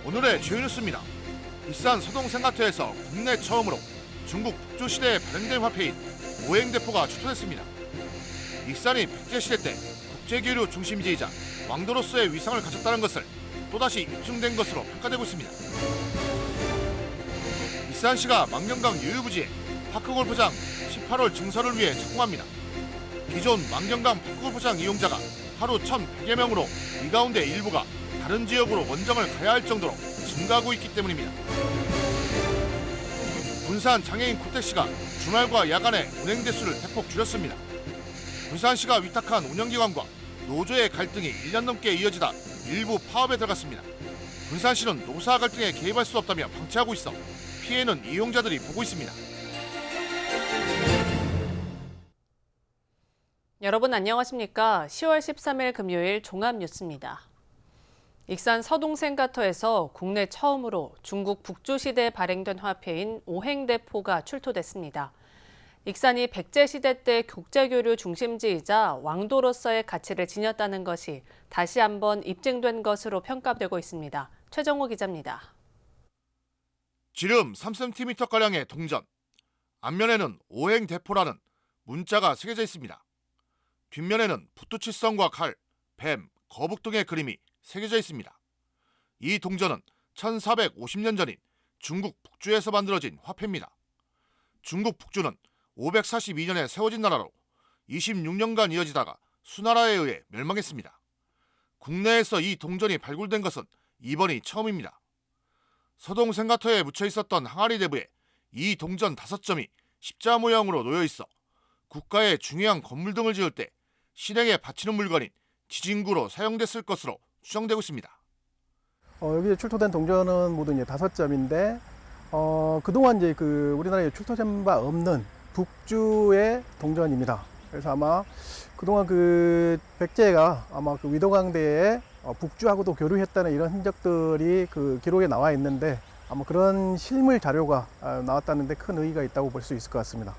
오늘의 주요 뉴스입니다. 익산 서동생가터에서 국내 처음으로 중국 북조시대에 발행된 화폐인 오행대포가 출토됐습니다. 익산이 백제시대 때 국제교류 중심지이자 왕도로서의 위상을 가졌다는 것을 또다시 입증된 것으로 평가되고 있습니다. 익산시가 망경강 유유부지에 파크골프장 18홀 증설을 위해 착공합니다. 기존 망경강 파크골프장 이용자가 하루 1,100여 명으로 이 가운데 일부가 다른 지역으로 원정을 가야 할 정도로 증가하고 있기 때문입니다. 군산 장애인 코택시가 주말과 야간에 운행 대수를 대폭 줄였습니다. 군산시가 위탁한 운영기관과 노조의 갈등이 1년 넘게 이어지다 일부 파업에 들어갔습니다. 군산시는 노사 갈등에 개입할 수 없다며 방치하고 있어 피해는 이용자들이 보고 있습니다. 여러분 안녕하십니까? 10월 13일 금요일 종합뉴스입니다. 익산 서동생가터에서 국내 처음으로 중국 북조시대에 발행된 화폐인 오행대포가 출토됐습니다. 익산이 백제시대 때 국제교류 중심지이자 왕도로서의 가치를 지녔다는 것이 다시 한번 입증된 것으로 평가되고 있습니다. 최정호 기자입니다. 지름 3cm가량의 동전, 앞면에는 오행대포라는 문자가 새겨져 있습니다. 뒷면에는 부투칠성과 칼, 뱀, 거북 등의 그림이 새겨져 있습니다. 이 동전은 1450년 전인 중국 북주에서 만들어진 화폐입니다. 중국 북주는 542년에 세워진 나라로 26년간 이어지다가 수나라에 의해 멸망했습니다. 국내에서 이 동전이 발굴된 것은 이번이 처음입니다. 서동생가터에 묻혀 있었던 항아리 내부에 이 동전 5점이 십자 모양으로 놓여 있어 국가의 중요한 건물 등을 지을 때 실행에 바치는 물건인 지진구로 사용됐을 것으로 추정되고 있습니다. 여기에 출토된 동전은 모두 이제 5점인데 그동안 이제 우리나라에 출토된 바 없는 북주의 동전입니다. 그래서 아마 그동안 백제가 아마 위도강대에 북주하고도 교류했다는 이런 흔적들이 기록에 나와 있는데 아마 그런 실물 자료가 나왔다는 데 큰 의의가 있다고 볼 수 있을 것 같습니다.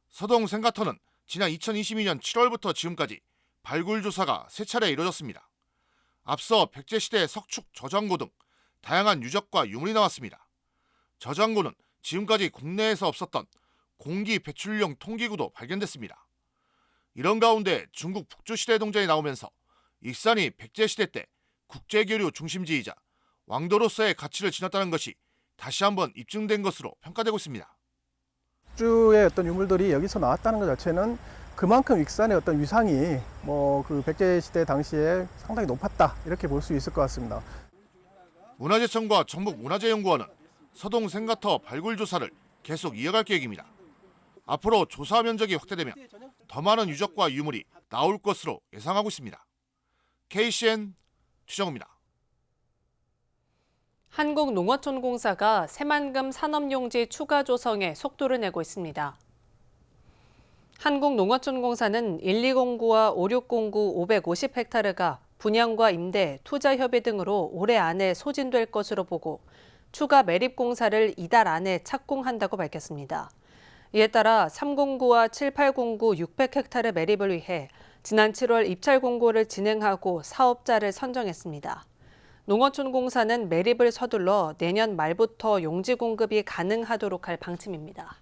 서동생가터는 지난 2022년 7월부터 지금까지 발굴 조사가 3차례 이루어졌습니다. 앞서 백제시대 석축 저장고 등 다양한 유적과 유물이 나왔습니다. 저장고는 지금까지 국내에서 없었던 공기 배출용 통기구도 발견됐습니다. 이런 가운데 중국 북조시대 동전이 나오면서 익산이 백제시대 때 국제교류 중심지이자 왕도로서의 가치를 지녔다는 것이 다시 한번 입증된 것으로 평가되고 있습니다. 북주의 어떤 유물들이 여기서 나왔다는 것 자체는 그만큼 익산의 어떤 위상이 백제시대 당시에 상당히 높았다 이렇게 볼 수 있을 것 같습니다. 문화재청과 전북문화재연구원은 서동생가터 발굴 조사를 계속 이어갈 계획입니다. 앞으로 조사 면적이 확대되면 더 많은 유적과 유물이 나올 것으로 예상하고 있습니다. KCN 최정우입니다. 한국농어촌공사가 새만금 산업용지 추가 조성에 속도를 내고 있습니다. 한국농어촌공사는 1209와 5609 550헥타르가 분양과 임대, 투자협의 등으로 올해 안에 소진될 것으로 보고 추가 매립공사를 이달 안에 착공한다고 밝혔습니다. 이에 따라 309와 7809 600헥타르 매립을 위해 지난 7월 입찰 공고를 진행하고 사업자를 선정했습니다. 농어촌공사는 매립을 서둘러 내년 말부터 용지 공급이 가능하도록 할 방침입니다.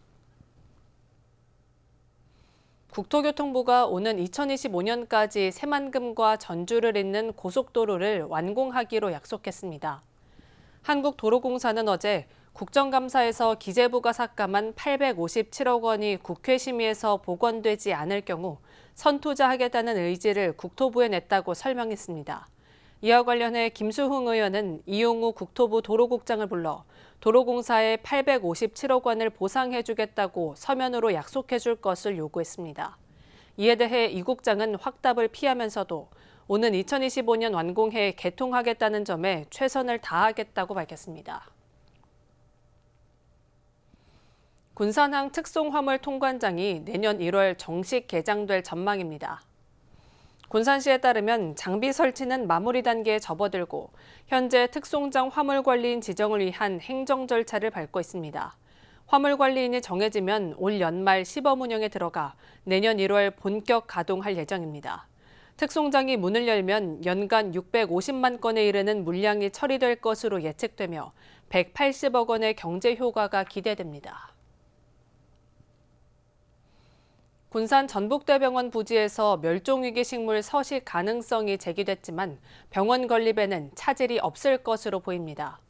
국토교통부가 오는 2025년까지 새만금과 전주를 잇는 고속도로를 완공하기로 약속했습니다. 한국도로공사는 어제 국정감사에서 기재부가 삭감한 857억 원이 국회 심의에서 복원되지 않을 경우 선투자하겠다는 의지를 국토부에 냈다고 설명했습니다. 이와 관련해 김수흥 의원은 이용우 국토부 도로국장을 불러 도로공사에 857억 원을 보상해주겠다고 서면으로 약속해줄 것을 요구했습니다. 이에 대해 이 국장은 확답을 피하면서도 오는 2025년 완공해 개통하겠다는 점에 최선을 다하겠다고 밝혔습니다. 군산항 특송화물 통관장이 내년 1월 정식 개장될 전망입니다. 군산시에 따르면 장비 설치는 마무리 단계에 접어들고 현재 특송장 화물관리인 지정을 위한 행정 절차를 밟고 있습니다. 화물관리인이 정해지면 올 연말 시범 운영에 들어가 내년 1월 본격 가동할 예정입니다. 특송장이 문을 열면 연간 650만 건에 이르는 물량이 처리될 것으로 예측되며 180억 원의 경제 효과가 기대됩니다. 군산 전북대병원 부지에서 멸종위기 식물 서식 가능성이 제기됐지만 병원 건립에는 차질이 없을 것으로 보입니다.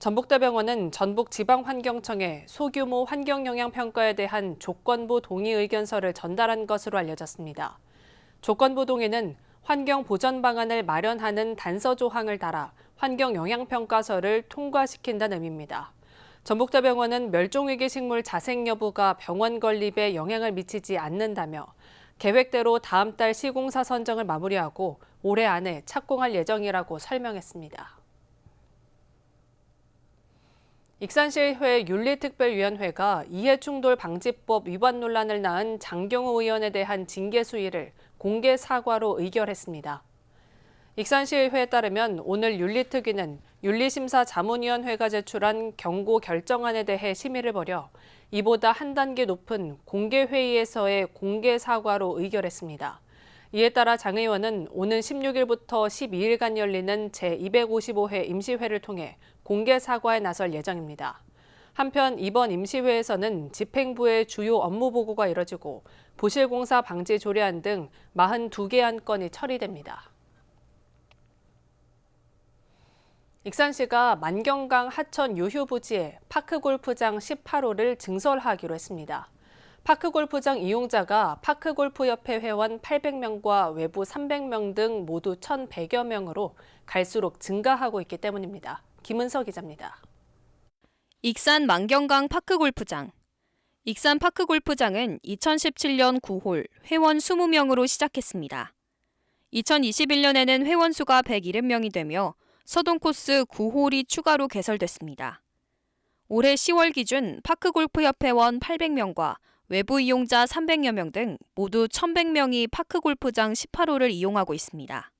전북대병원은 전북지방환경청에 소규모 환경영향평가에 대한 조건부 동의 의견서를 전달한 것으로 알려졌습니다. 조건부 동의는 환경 보전 방안을 마련하는 단서 조항을 달아 환경영향평가서를 통과시킨다는 의미입니다. 전북대병원은 멸종위기 식물 자생 여부가 병원 건립에 영향을 미치지 않는다며 계획대로 다음 달 시공사 선정을 마무리하고 올해 안에 착공할 예정이라고 설명했습니다. 익산시의회 윤리특별위원회가 이해충돌 방지법 위반 논란을 낳은 장경호 의원에 대한 징계 수위를 공개 사과로 의결했습니다. 익산시의회에 따르면 오늘 윤리특위는 윤리심사 자문위원회가 제출한 경고 결정안에 대해 심의를 벌여 이보다 한 단계 높은 공개회의에서의 공개 사과로 의결했습니다. 이에 따라 장 의원은 오는 16일부터 12일간 열리는 제255회 임시회를 통해 공개 사과에 나설 예정입니다. 한편 이번 임시회에서는 집행부의 주요 업무 보고가 이뤄지고 부실공사 방지 조례안 등 42개 안건이 처리됩니다. 익산시가 만경강 하천 유휴 부지에 파크골프장 18호를 증설하기로 했습니다. 파크골프장 이용자가 파크골프협회 회원 800명과 외부 300명 등 모두 1,100여 명으로 갈수록 증가하고 있기 때문입니다. 김은서 기자입니다. 익산 만경강 파크골프장. 익산 파크골프장은 2017년 9홀 회원 20명으로 시작했습니다. 2021년에는 회원 수가 170명이 되며 서동 코스 9홀이 추가로 개설됐습니다. 올해 10월 기준 파크골프협회원 800명과 외부 이용자 300여 명 등 모두 1,100명이 파크골프장 18홀을 이용하고 있습니다.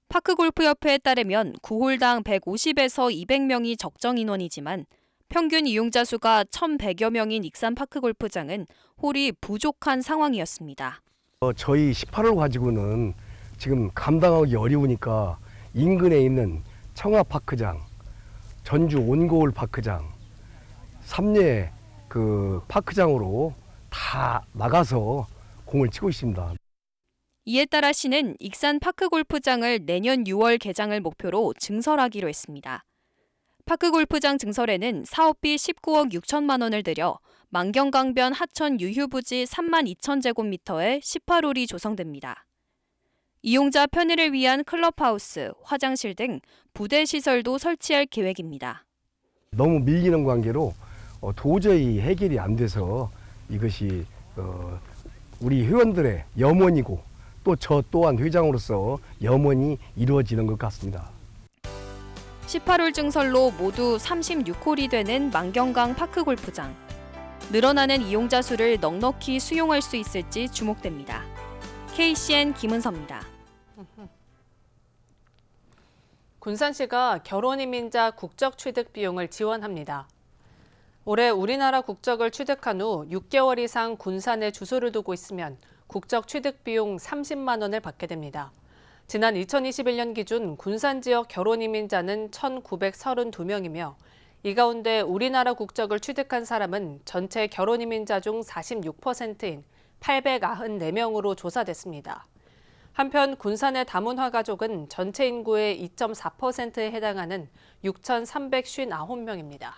파크골프협회에 따르면 9홀당 150에서 200명이 적정 인원이지만 평균 이용자 수가 1,100여 명인 익산 파크골프장은 홀이 부족한 상황이었습니다. 저희 18홀 가지고는 지금 감당하기 어려우니까 인근에 있는 청아파크장, 전주 온고울 파크장, 삼례 파크장으로 다 나가서 공을 치고 있습니다. 이에 따라 시는 익산 파크골프장을 내년 6월 개장을 목표로 증설하기로 했습니다. 파크골프장 증설에는 사업비 19억 6천만 원을 들여 만경강변 하천 유휴부지 3만 2천 제곱미터에 18홀이 조성됩니다. 이용자 편의를 위한 클럽하우스, 화장실 등 부대 시설도 설치할 계획입니다. 너무 밀리는 관계로 도저히 해결이 안 돼서 이것이 우리 회원들의 염원이고 또 저 또한 회장으로서 염원이 이루어지는 것 같습니다. 18홀 증설로 모두 36홀이 되는 만경강 파크골프장. 늘어나는 이용자 수를 넉넉히 수용할 수 있을지 주목됩니다. KCN 김은서입니다. 군산시가 결혼이민자 국적 취득 비용을 지원합니다. 올해 우리나라 국적을 취득한 후 6개월 이상 군산에 주소를 두고 있으면 국적 취득 비용 30만 원을 받게 됩니다. 지난 2021년 기준 군산 지역 결혼이민자는 1,932명이며 이 가운데 우리나라 국적을 취득한 사람은 전체 결혼이민자 중 46%인 894명으로 조사됐습니다. 한편 군산의 다문화 가족은 전체 인구의 2.4%에 해당하는 6,359명입니다.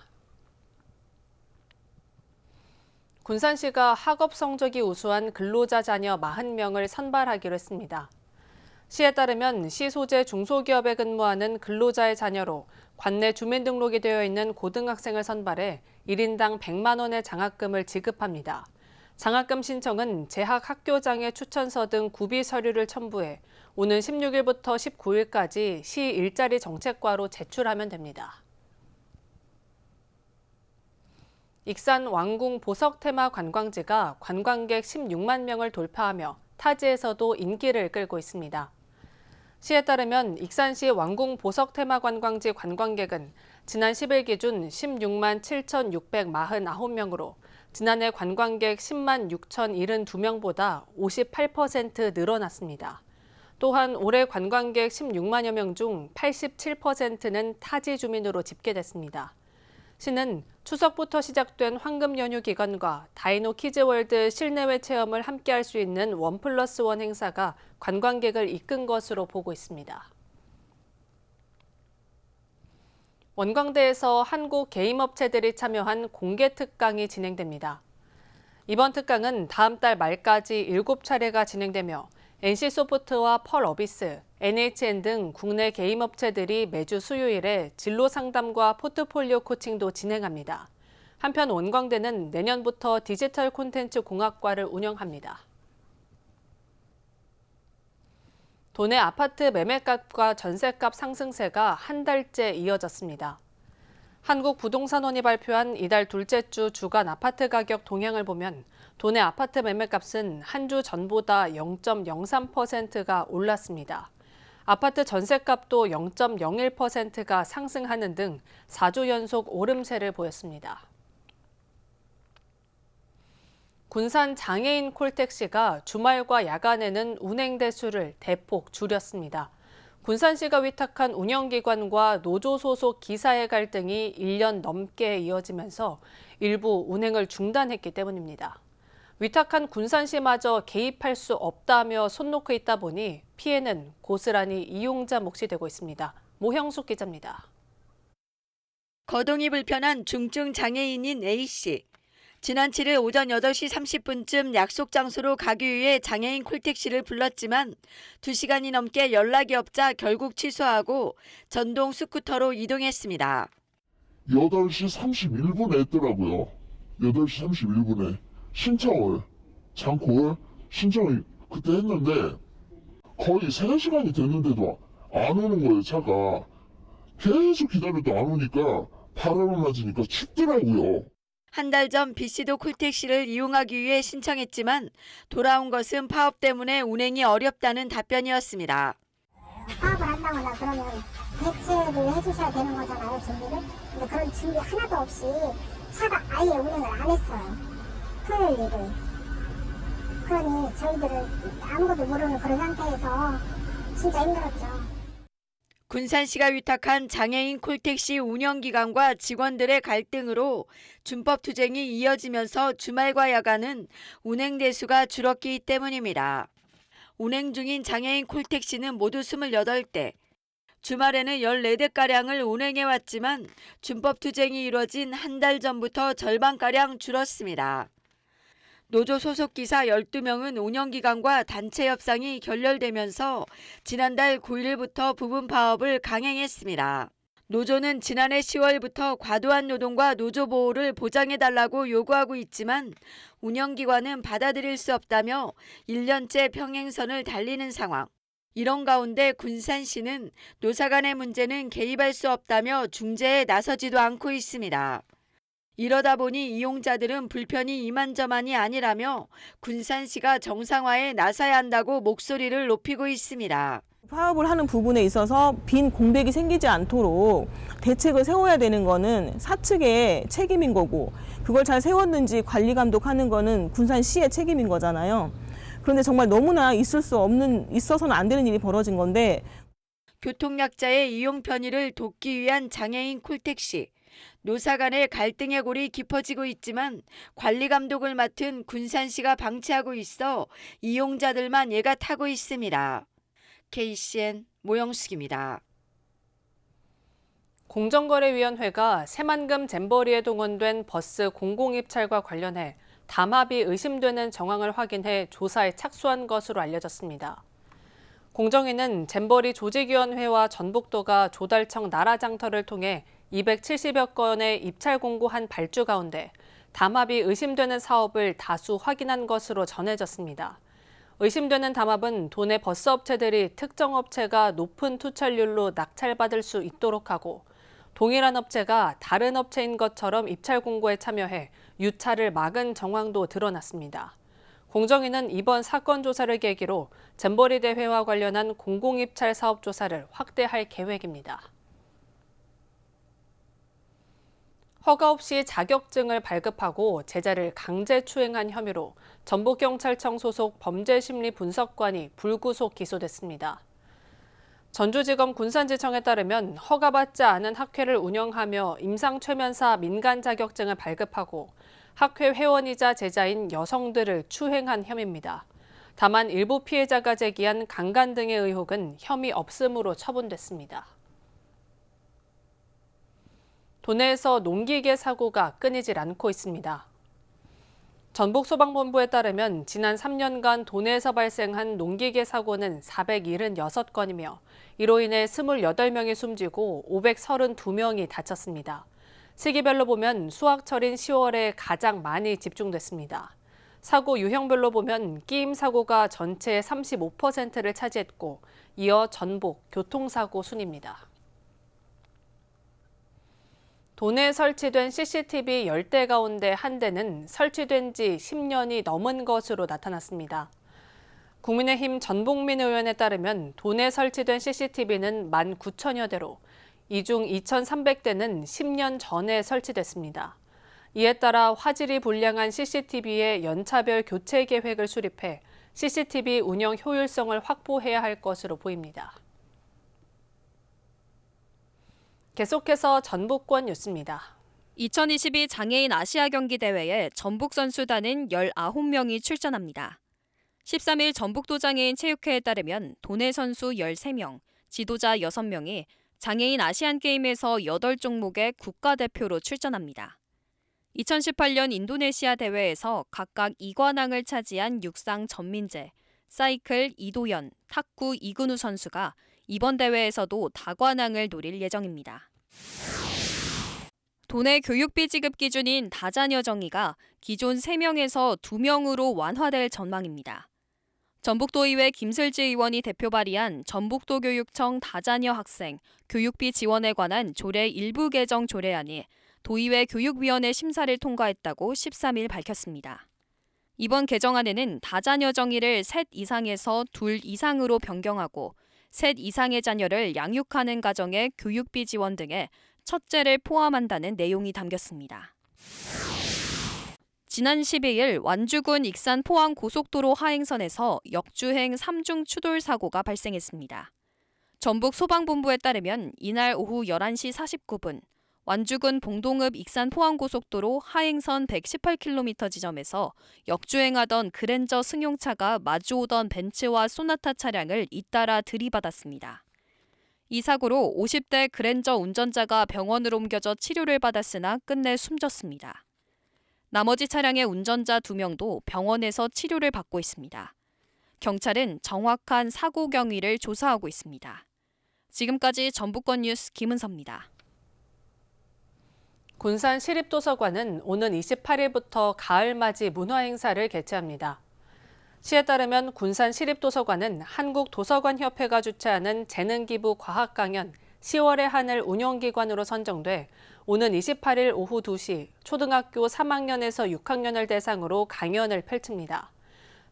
군산시가 학업 성적이 우수한 근로자 자녀 40명을 선발하기로 했습니다. 시에 따르면 시 소재 중소기업에 근무하는 근로자의 자녀로 관내 주민등록이 되어 있는 고등학생을 선발해 1인당 100만 원의 장학금을 지급합니다. 장학금 신청은 재학 학교장의 추천서 등 구비 서류를 첨부해 오는 16일부터 19일까지 시 일자리 정책과로 제출하면 됩니다. 익산 왕궁 보석 테마 관광지가 관광객 16만 명을 돌파하며 타지에서도 인기를 끌고 있습니다. 시에 따르면 익산시 왕궁 보석 테마 관광지 관광객은 지난 10일 기준 16만 7,649명으로 지난해 관광객 10만 6,072명보다 58% 늘어났습니다. 또한 올해 관광객 16만여 명 중 87%는 타지 주민으로 집계됐습니다. 시는 추석부터 시작된 황금 연휴 기간과 다이노 키즈월드 실내외 체험을 함께할 수 있는 1+1 행사가 관광객을 이끈 것으로 보고 있습니다. 원광대에서 한국 게임업체들이 참여한 공개 특강이 진행됩니다. 이번 특강은 다음 달 말까지 7차례가 진행되며 NC소프트와 펄어비스, NHN 등 국내 게임업체들이 매주 수요일에 진로 상담과 포트폴리오 코칭도 진행합니다. 한편 원광대는 내년부터 디지털 콘텐츠 공학과를 운영합니다. 도내 아파트 매매값과 전세값 상승세가 한 달째 이어졌습니다. 한국부동산원이 발표한 이달 둘째 주 주간 아파트 가격 동향을 보면 도내 아파트 매매값은 한 주 전보다 0.03%가 올랐습니다. 아파트 전세값도 0.01%가 상승하는 등 4주 연속 오름세를 보였습니다. 군산 장애인 콜택시가 주말과 야간에는 운행 대수를 대폭 줄였습니다. 군산시가 위탁한 운영기관과 노조 소속 기사의 갈등이 1년 넘게 이어지면서 일부 운행을 중단했기 때문입니다. 위탁한 군산시마저 개입할 수 없다며 손 놓고 있다 보니 피해는 고스란히 이용자 몫이 되고 있습니다. 모형숙 기자입니다. 거동이 불편한 중증 장애인인 A씨. 지난 7일 오전 8시 30분쯤 약속 장소로 가기 위해 장애인 콜택시를 불렀지만 2시간이 넘게 연락이 없자 결국 취소하고 전동 스쿠터로 이동했습니다. 8시 31분에 했더라고요. 8시 31분에 신청을 그때 했는데 거의 3시간이 됐는데도 안 오는 거예요, 차가. 계속 기다려도 안 오니까 바람을 맞으니까 춥더라고요. 한 달 전 B씨도 콜택시를 이용하기 위해 신청했지만 돌아온 것은 파업 때문에 운행이 어렵다는 답변이었습니다. 파업을 한다거나 그러면 대체를 해주셔야 되는 거잖아요, 준비를. 근데 그런 준비 하나도 없이 차가 아예 운행을 안 했어요. 토요일 일요일. 그러니 저희들은 아무것도 모르는 그런 상태에서 진짜 힘들었죠. 군산시가 위탁한 장애인 콜택시 운영기관과 직원들의 갈등으로 준법 투쟁이 이어지면서 주말과 야간은 운행 대수가 줄었기 때문입니다. 운행 중인 장애인 콜택시는 모두 28대, 주말에는 14대가량을 운행해왔지만 준법 투쟁이 이뤄진 한 달 전부터 절반가량 줄었습니다. 노조 소속 기사 12명은 운영기관과 단체 협상이 결렬되면서 지난달 9일부터 부분 파업을 강행했습니다. 노조는 지난해 10월부터 과도한 노동과 노조 보호를 보장해달라고 요구하고 있지만 운영기관은 받아들일 수 없다며 1년째 평행선을 달리는 상황. 이런 가운데 군산시는 노사 간의 문제는 개입할 수 없다며 중재에 나서지도 않고 있습니다. 이러다 보니 이용자들은 불편이 이만저만이 아니라며 군산시가 정상화에 나서야 한다고 목소리를 높이고 있습니다. 파업을 하는 부분에 있어서 빈 공백이 생기지 않도록 대책을 세워야 되는 거는 사측의 책임인 거고 그걸 잘 세웠는지 관리 감독하는 거는 군산시의 책임인 거잖아요. 그런데 정말 너무나 있어서는 안 되는 일이 벌어진 건데 교통약자의 이용 편의를 돕기 위한 장애인 콜택시. 노사 간의 갈등의 골이 깊어지고 있지만 관리 감독을 맡은 군산시가 방치하고 있어 이용자들만 얘가 타고 있습니다. KCN 모영숙입니다. 공정거래위원회가 새만금 잼버리에 동원된 버스 공공입찰과 관련해 담합이 의심되는 정황을 확인해 조사에 착수한 것으로 알려졌습니다. 공정위는 잼버리 조직위원회와 전북도가 조달청 나라장터를 통해 270여 건의 입찰 공고한 발주 가운데 담합이 의심되는 사업을 다수 확인한 것으로 전해졌습니다. 의심되는 담합은 도내 버스업체들이 특정 업체가 높은 투철률로 낙찰받을 수 있도록 하고 동일한 업체가 다른 업체인 것처럼 입찰 공고에 참여해 유찰을 막은 정황도 드러났습니다. 공정위는 이번 사건 조사를 계기로 잼버리 대회와 관련한 공공입찰 사업 조사를 확대할 계획입니다. 허가 없이 자격증을 발급하고 제자를 강제 추행한 혐의로 전북경찰청 소속 범죄심리분석관이 불구속 기소됐습니다. 전주지검 군산지청에 따르면 허가받지 않은 학회를 운영하며 임상최면사 민간 자격증을 발급하고 학회 회원이자 제자인 여성들을 추행한 혐의입니다. 다만 일부 피해자가 제기한 강간 등의 의혹은 혐의 없음으로 처분됐습니다. 도내에서 농기계 사고가 끊이질 않고 있습니다. 전북소방본부에 따르면 지난 3년간 도내에서 발생한 농기계 사고는 476건이며 이로 인해 28명이 숨지고 532명이 다쳤습니다. 시기별로 보면 수확철인 10월에 가장 많이 집중됐습니다. 사고 유형별로 보면 끼임 사고가 전체의 35%를 차지했고 이어 전복, 교통사고 순입니다. 도내에 설치된 CCTV 10대 가운데 한 대는 설치된 지 10년이 넘은 것으로 나타났습니다. 국민의힘 전복민 의원에 따르면 도내에 설치된 CCTV는 19,000여 대로 이 중 2,300대는 10년 전에 설치됐습니다. 이에 따라 화질이 불량한 CCTV의 연차별 교체 계획을 수립해 CCTV 운영 효율성을 확보해야 할 것으로 보입니다. 계속해서 전북권 뉴스입니다. 2022 장애인 아시아 경기 대회에 전북 선수단은 19명이 출전합니다. 13일 전북도 장애인 체육회에 따르면 도내 선수 13명, 지도자 6명이 장애인 아시안게임에서 8종목의 국가대표로 출전합니다. 2018년 인도네시아 대회에서 각각 2관왕을 차지한 육상 전민재, 사이클 이도현, 탁구 이근우 선수가 이번 대회에서도 다관왕을 노릴 예정입니다. 도내 교육비 지급 기준인 다자녀 정의가 기존 3명에서 2명으로 완화될 전망입니다. 전북도의회 김슬지 의원이 대표 발의한 전북도교육청 다자녀 학생 교육비 지원에 관한 조례 일부 개정 조례안이 도의회 교육위원회 심사를 통과했다고 13일 밝혔습니다. 이번 개정안에는 다자녀 정의를 셋 이상에서 둘 이상으로 변경하고 셋 이상의 자녀를 양육하는 가정의 교육비 지원 등에 첫째를 포함한다는 내용이 담겼습니다. 지난 12일 완주군 익산 포항 고속도로 하행선에서 역주행 3중 추돌 사고가 발생했습니다. 전북 소방본부에 따르면 이날 오후 11시 49분 완주군 봉동읍 익산 포항고속도로 하행선 118km 지점에서 역주행하던 그랜저 승용차가 마주오던 벤츠와 소나타 차량을 잇따라 들이받았습니다. 이 사고로 50대 그랜저 운전자가 병원으로 옮겨져 치료를 받았으나 끝내 숨졌습니다. 나머지 차량의 운전자 2명도 병원에서 치료를 받고 있습니다. 경찰은 정확한 사고 경위를 조사하고 있습니다. 지금까지 전북권 뉴스 김은서입니다. 군산 시립도서관은 오는 28일부터 가을맞이 문화행사를 개최합니다. 시에 따르면 군산 시립도서관은 한국도서관협회가 주최하는 재능기부 과학강연 10월의 하늘 운영기관으로 선정돼 오는 28일 오후 2시 초등학교 3학년에서 6학년을 대상으로 강연을 펼칩니다.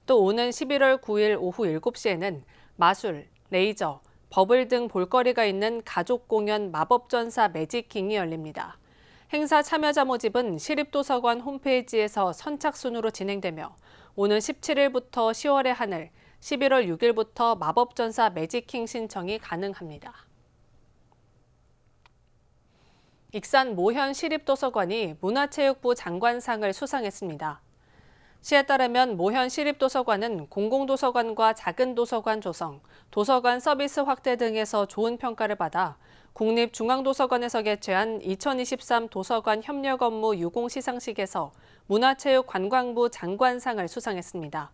또 오는 11월 9일 오후 7시에는 마술, 레이저, 버블 등 볼거리가 있는 가족공연 마법전사 매직킹이 열립니다. 행사 참여자 모집은 시립도서관 홈페이지에서 선착순으로 진행되며 오는 17일부터 10월의 하늘, 11월 6일부터 마법전사 매직킹 신청이 가능합니다. 익산 모현 시립도서관이 문화체육부 장관상을 수상했습니다. 시에 따르면 모현 시립도서관은 공공도서관과 작은 도서관 조성, 도서관 서비스 확대 등에서 좋은 평가를 받아 국립중앙도서관에서 개최한 2023 도서관 협력 업무 유공 시상식에서 문화체육관광부 장관상을 수상했습니다.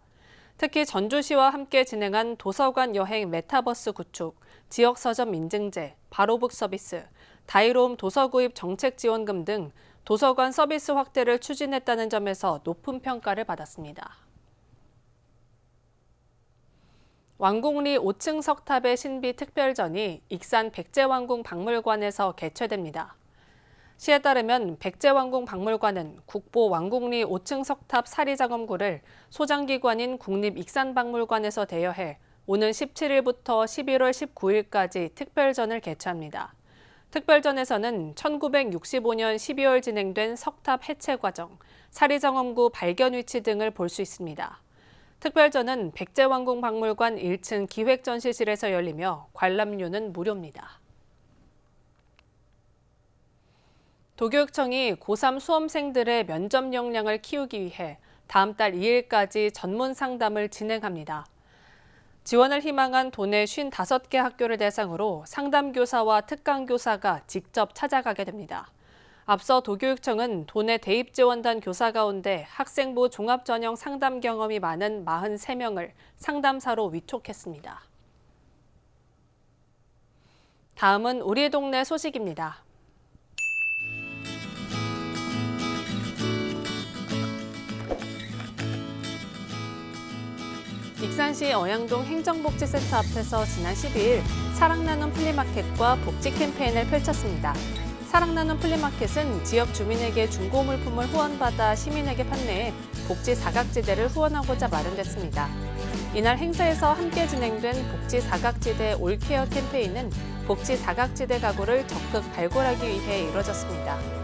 특히 전주시와 함께 진행한 도서관 여행 메타버스 구축, 지역 서점 인증제, 바로북 서비스, 다이로움 도서구입 정책 지원금 등 도서관 서비스 확대를 추진했다는 점에서 높은 평가를 받았습니다. 왕궁리 5층 석탑의 신비 특별전이 익산 백제왕궁 박물관에서 개최됩니다. 시에 따르면 백제왕궁 박물관은 국보 왕궁리 5층 석탑 사리장엄구를 소장기관인 국립익산박물관에서 대여해 오는 17일부터 11월 19일까지 특별전을 개최합니다. 특별전에서는 1965년 12월 진행된 석탑 해체 과정, 사리정엄구 발견 위치 등을 볼 수 있습니다. 특별전은 백제왕궁박물관 1층 기획전시실에서 열리며 관람료는 무료입니다. 도교육청이 고3 수험생들의 면접 역량을 키우기 위해 다음 달 2일까지 전문 상담을 진행합니다. 지원을 희망한 도내 55개 학교를 대상으로 상담교사와 특강교사가 직접 찾아가게 됩니다. 앞서 도교육청은 도내 대입지원단 교사 가운데 학생부 종합전형 상담 경험이 많은 43명을 상담사로 위촉했습니다. 다음은 우리 동네 소식입니다. 익산시 어양동 행정복지센터 앞에서 지난 12일 사랑나눔 플리마켓과 복지 캠페인을 펼쳤습니다. 사랑나눔 플리마켓은 지역 주민에게 중고 물품을 후원받아 시민에게 판매해 복지 사각지대를 후원하고자 마련됐습니다. 이날 행사에서 함께 진행된 복지 사각지대 올케어 캠페인은 복지 사각지대 가구를 적극 발굴하기 위해 이뤄졌습니다.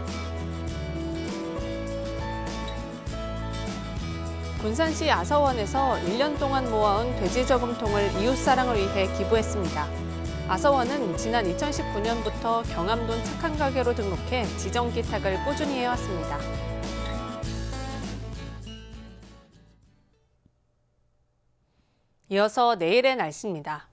군산시 아서원에서 1년 동안 모아온 돼지 저금통을 이웃사랑을 위해 기부했습니다. 아서원은 지난 2019년부터 경암동 착한 가게로 등록해 지정 기탁을 꾸준히 해왔습니다. 이어서 내일의 날씨입니다.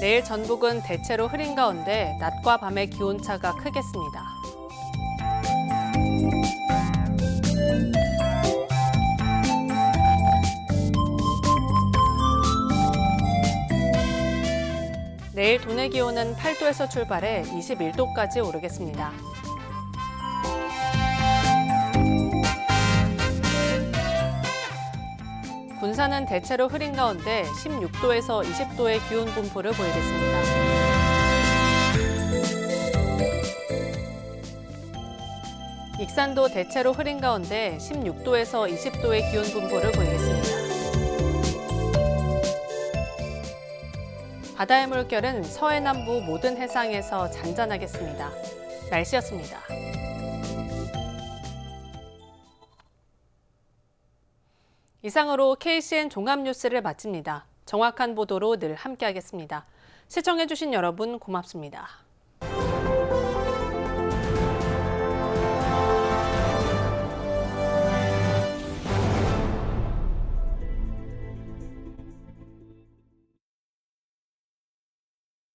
내일 전북은 대체로 흐린 가운데 낮과 밤의 기온차가 크겠습니다. 내일 도내 기온은 8도에서 출발해 21도까지 오르겠습니다. 군산은 대체로 흐린 가운데 16도에서 20도의 기온 분포를 보이겠습니다. 익산도 대체로 흐린 가운데 16도에서 20도의 기온 분포를 보이겠습니다. 바다의 물결은 서해 남부 모든 해상에서 잔잔하겠습니다. 날씨였습니다. 이상으로 KCN 종합뉴스를 마칩니다. 정확한 보도로 늘 함께하겠습니다. 시청해주신 여러분 고맙습니다.